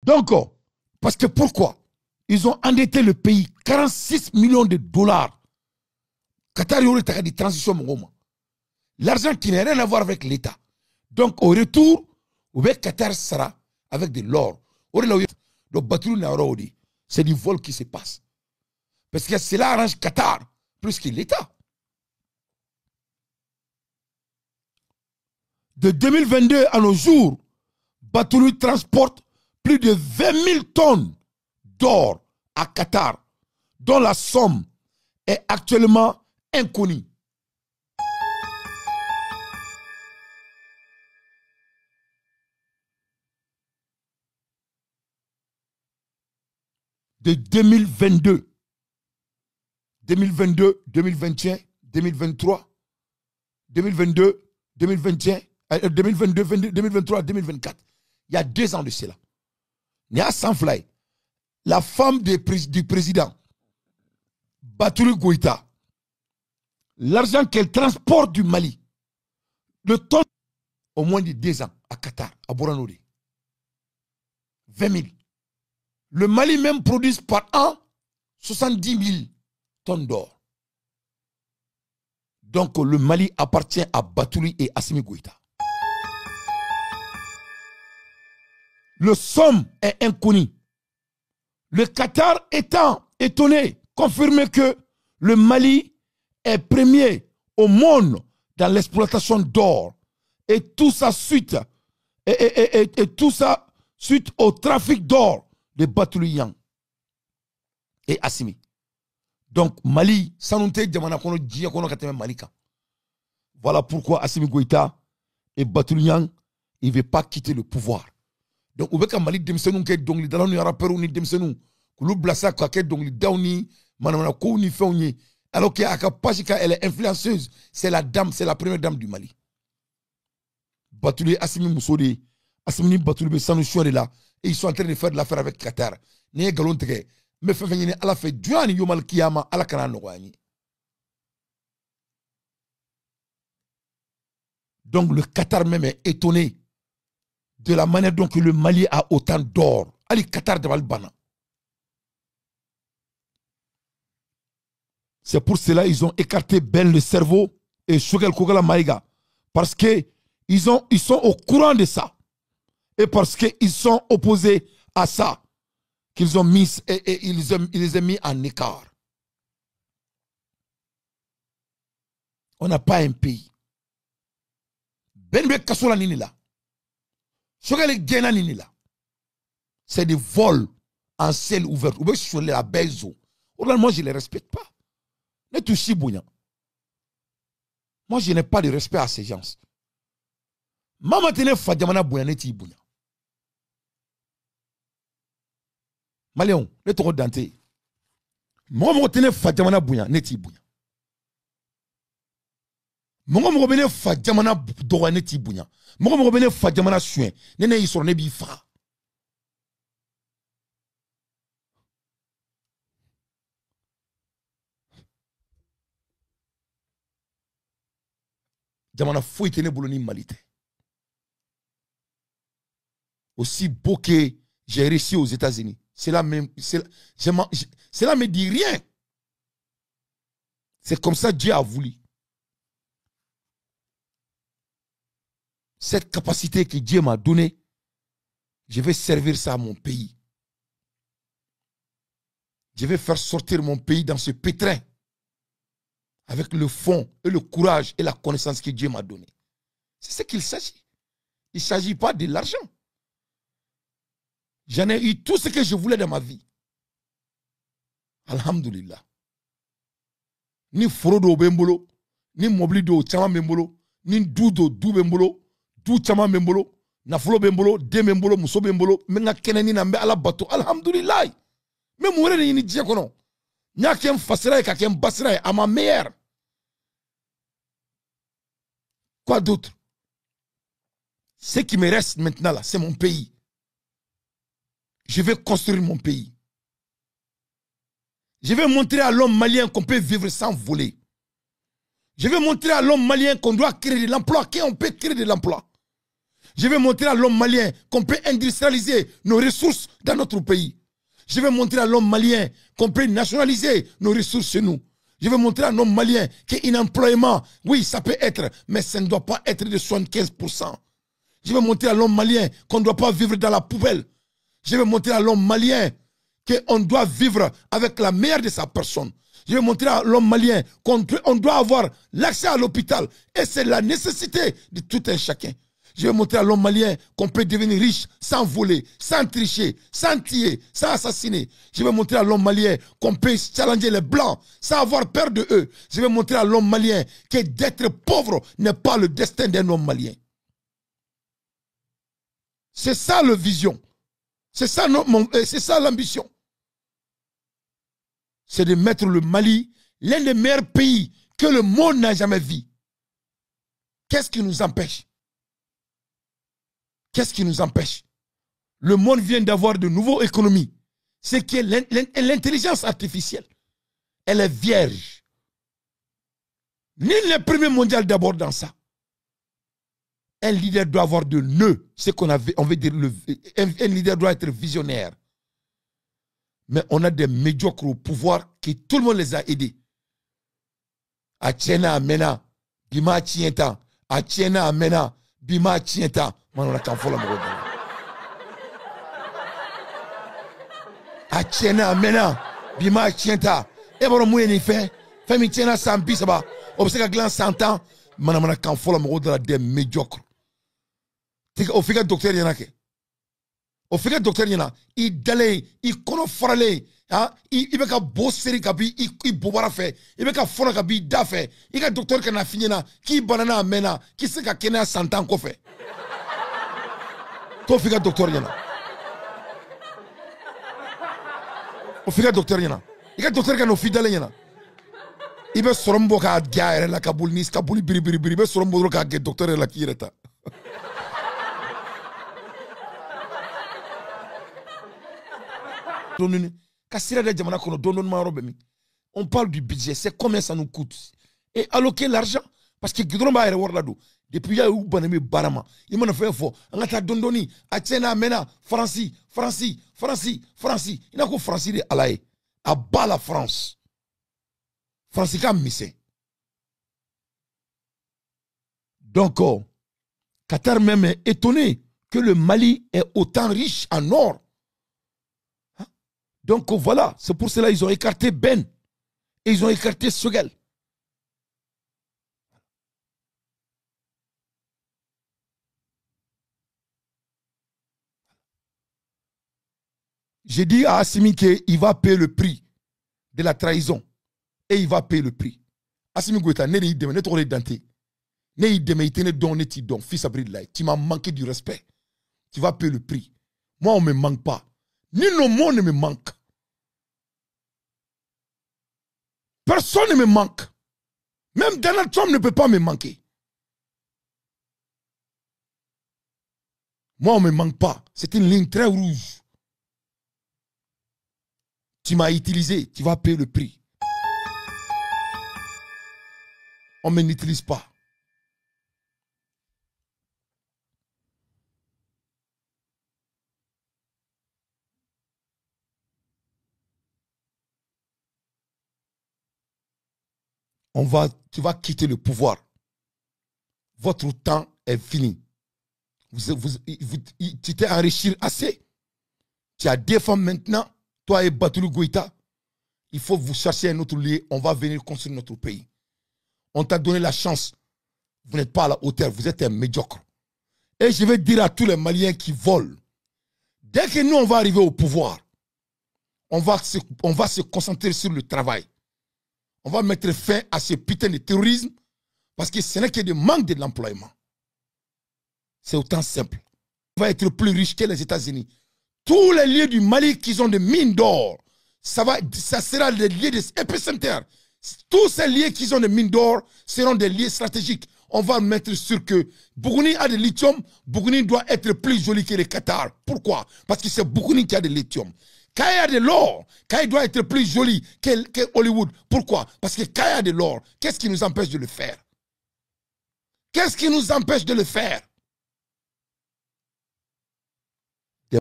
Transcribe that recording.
Donc, parce que pourquoi? Ils ont endetté le pays 46 millions de dollars. Qatar a des transitions. L'argent qui n'a rien à voir avec l'État. Donc, au retour, le Qatar sera avec de l'or. C'est du vol qui se passe. Parce que cela arrange Qatar plus que l'État. De 2022 à nos jours, Batouli transporte plus de 20 000 tonnes d'or à Qatar, dont la somme est actuellement inconnue. De 2022, 2022, 2021, 2023, 2022, 2021, 2022, 2023, 2024. Il y a 2 ans de cela. Nia Sanfly, la femme du président, Batouli Goïta, l'argent qu'elle transporte du Mali, le temps au moins de 2 ans à Qatar, à Boranori. 20 000. Le Mali même produit par an 70 000 tonnes d'or. Donc le Mali appartient à Batouli et Assimi Goïta. Le somme est inconnu. Le Qatar étant étonné, confirmé que le Mali est premier au monde dans l'exploitation d'or et tout ça suite tout ça suite au trafic d'or de Batouli Yang et Assimi. Donc Mali, voilà pourquoi Assimi Goïta et Batouli Yang ne veulent pas quitter le pouvoir. Donc, vous voyez Mali demsenou ke dongli dalanu ya rapperu ni demsenou kulu blasa ka ke dongli dawni manamana ko ni fewni alors que Akapachika elle est influenceuse, c'est la dame, c'est la première dame du Mali. Batouli Assimi Moussodi, Assimi Batouli be sanu de là et ils sont en train de faire de l'affaire avec Qatar. Né galon tege me fe fengene ala fe duani yomal kiyama ala kana no wani. Donc le Qatar même est étonné de la manière dont le Mali a autant d'or. Ali Qatar de Valbana. C'est pour cela qu'ils ont écarté Ben le cerveau et Shogel Kogala Maïga. Parce qu'ils sont au courant de ça. Et parce qu'ils sont opposés à ça. Qu'ils ont mis et ils les ont mis en écart. On n'a pas un pays. Ben le Kassola Nini là. C'est des vols en ciel ouvert. Moi, je ne les respecte pas. Moi, je n'ai pas de respect à ces gens. Maman tene fadjamana bouya neti bouya. Maléon, le toro dante. Maman tene fadjamana bouya neti bouya. Maman bene fadjamana dowa neti bouya. Maman bene fadjamana suyen. Nene yisor ne bi fa. Jamana fouille tene bouloni malite. Aussi beau que j'ai réussi aux États-Unis. Cela me dit rien. C'est comme ça Dieu a voulu. Cette capacité que Dieu m'a donnée, je vais servir ça à mon pays. Je vais faire sortir mon pays dans ce pétrin avec le fond et le courage et la connaissance que Dieu m'a donné. C'est ce qu'il s'agit. Il ne s'agit pas de l'argent. J'en ai eu tout ce que je voulais dans ma vie. Alhamdulillah. Ni frodo bembolo, ni moblido chama bembolo, ni dudo du bembolo, du chama bembolo, na flo bembolo, de bembolo, muso bembolo, menga keneni na mbe ala bato. Alhamdulillah. Mais moi je ni dia kono. Nya kem fasira ka kem basira à ma mère. Quoi d'autre? Ce qui me reste maintenant là, c'est mon pays. Je vais construire mon pays. Je vais montrer à l'homme malien qu'on peut vivre sans voler. Je vais montrer à l'homme malien qu'on doit créer de l'emploi, qu'on peut créer de l'emploi. Je vais montrer à l'homme malien qu'on peut industrialiser nos ressources dans notre pays. Je vais montrer à l'homme malien qu'on peut nationaliser nos ressources chez nous. Je vais montrer à l'homme malien qu'un employement, oui, ça peut être, mais ça ne doit pas être de 75%. Je vais montrer à l'homme malien qu'on ne doit pas vivre dans la poubelle. Je vais montrer à l'homme malien qu'on doit vivre avec la meilleure de sa personne. Je vais montrer à l'homme malien qu'on doit avoir l'accès à l'hôpital. Et c'est la nécessité de tout un chacun. Je vais montrer à l'homme malien qu'on peut devenir riche sans voler, sans tricher, sans tuer, sans assassiner. Je vais montrer à l'homme malien qu'on peut challenger les blancs sans avoir peur de eux. Je vais montrer à l'homme malien que d'être pauvre n'est pas le destin d'un homme malien. C'est ça la vision. C'est ça l'ambition. C'est de mettre le Mali, l'un des meilleurs pays que le monde n'a jamais vu. Qu'est-ce qui nous empêche? Qu'est-ce qui nous empêche? Le monde vient d'avoir de nouvelles économies. C'est que l'intelligence artificielle, elle est vierge. Ni le premier mondial d'abord dans ça. Un leader doit avoir de nœuds. C'est qu'on on veut dire, un leader doit être visionnaire. Mais on a des médiocres au pouvoir qui tout le monde les a aidés. Atiena amena, bima tienta, Atiena amena, bima tienta. Man, on a qu'un fol à Atiena amena, bima tienta. Et bon, moi, il fait mi tiena sambi, ça va. Observe que glan 100 ans, man, on a qu'un fol à des médiocres. Au fait que docteur Yanake. Au fait que docteur Yana, il dalé, il kono farale, il veut qu'un beau série kabi, il bobara fait, il veut qu'un fona kabi da fait, il a docteur qui n'a fini na, qui banana amena, qui sait qu'à Kenya 100 ans qu'on fait. Au fait que docteur Yana. Au fait que docteur Yana. Il a docteur qui n'a fidèle Yana. Il veut sorombo ka gaire la Kaboul nis, Kabouli biri, il veut sorombo ka docteur la kireta. On parle du budget, c'est combien ça nous coûte. Et alloquer l'argent, parce que Gudron va avoir là-dedans. Depuis il y a eu Banami Barama, il m'a fait fort. On a dondoni, Atiena Mena, Francie. Il n'a qu'au Francie de Alaï. À bas la France. Francie comme missé. Donc, Qatar même est étonné que le Mali est autant riche en or. Donc voilà, c'est pour cela qu'ils ont écarté Ben et ils ont écarté Sogel. J'ai dit à Assimi qu'il va payer le prix de la trahison et il va payer le prix. Assimi Goïta, ne y deme, ne t'aurais denté. Ne y deme, il tenait don, ne t'y don, fils Abridlaï. Tu m'as manqué du respect. Tu vas payer le prix. Moi, on ne me manque pas. Ni nos mots ne me manquent. Personne ne me manque. Même Donald Trump ne peut pas me manquer. Moi, on ne me manque pas. C'est une ligne très rouge. Tu m'as utilisé, tu vas payer le prix. On ne m'utilise pas. Tu vas quitter le pouvoir. Votre temps est fini. Tu t'es enrichi assez. Tu as des femmes maintenant. Toi et Batoulou Goïta. Il faut vous chercher un autre lieu. On va venir construire notre pays. On t'a donné la chance. Vous n'êtes pas à la hauteur. Vous êtes un médiocre. Et je vais dire à tous les Maliens qui volent. Dès que nous, on va arriver au pouvoir, on va se concentrer sur le travail. On va mettre fin à ce putain de terrorisme parce que ce n'est que de manque de l'employement. C'est autant simple. On va être plus riche que les États-Unis. Tous les lieux du Mali qui ont des mines d'or, ça sera des lieux épicentères. Tous ces lieux qui ont des mines d'or seront des lieux stratégiques. On va mettre sur que Bougouni a de lithium, Bougouni doit être plus joli que le Qatar. Pourquoi? Parce que c'est Bougouni qui a de lithium. Quand il y a de l'or, quand il doit être plus joli que Hollywood. Pourquoi? Parce que quand il y a de l'or, qu'est-ce qui nous empêche de le faire? Qu'est-ce qui nous empêche de le faire?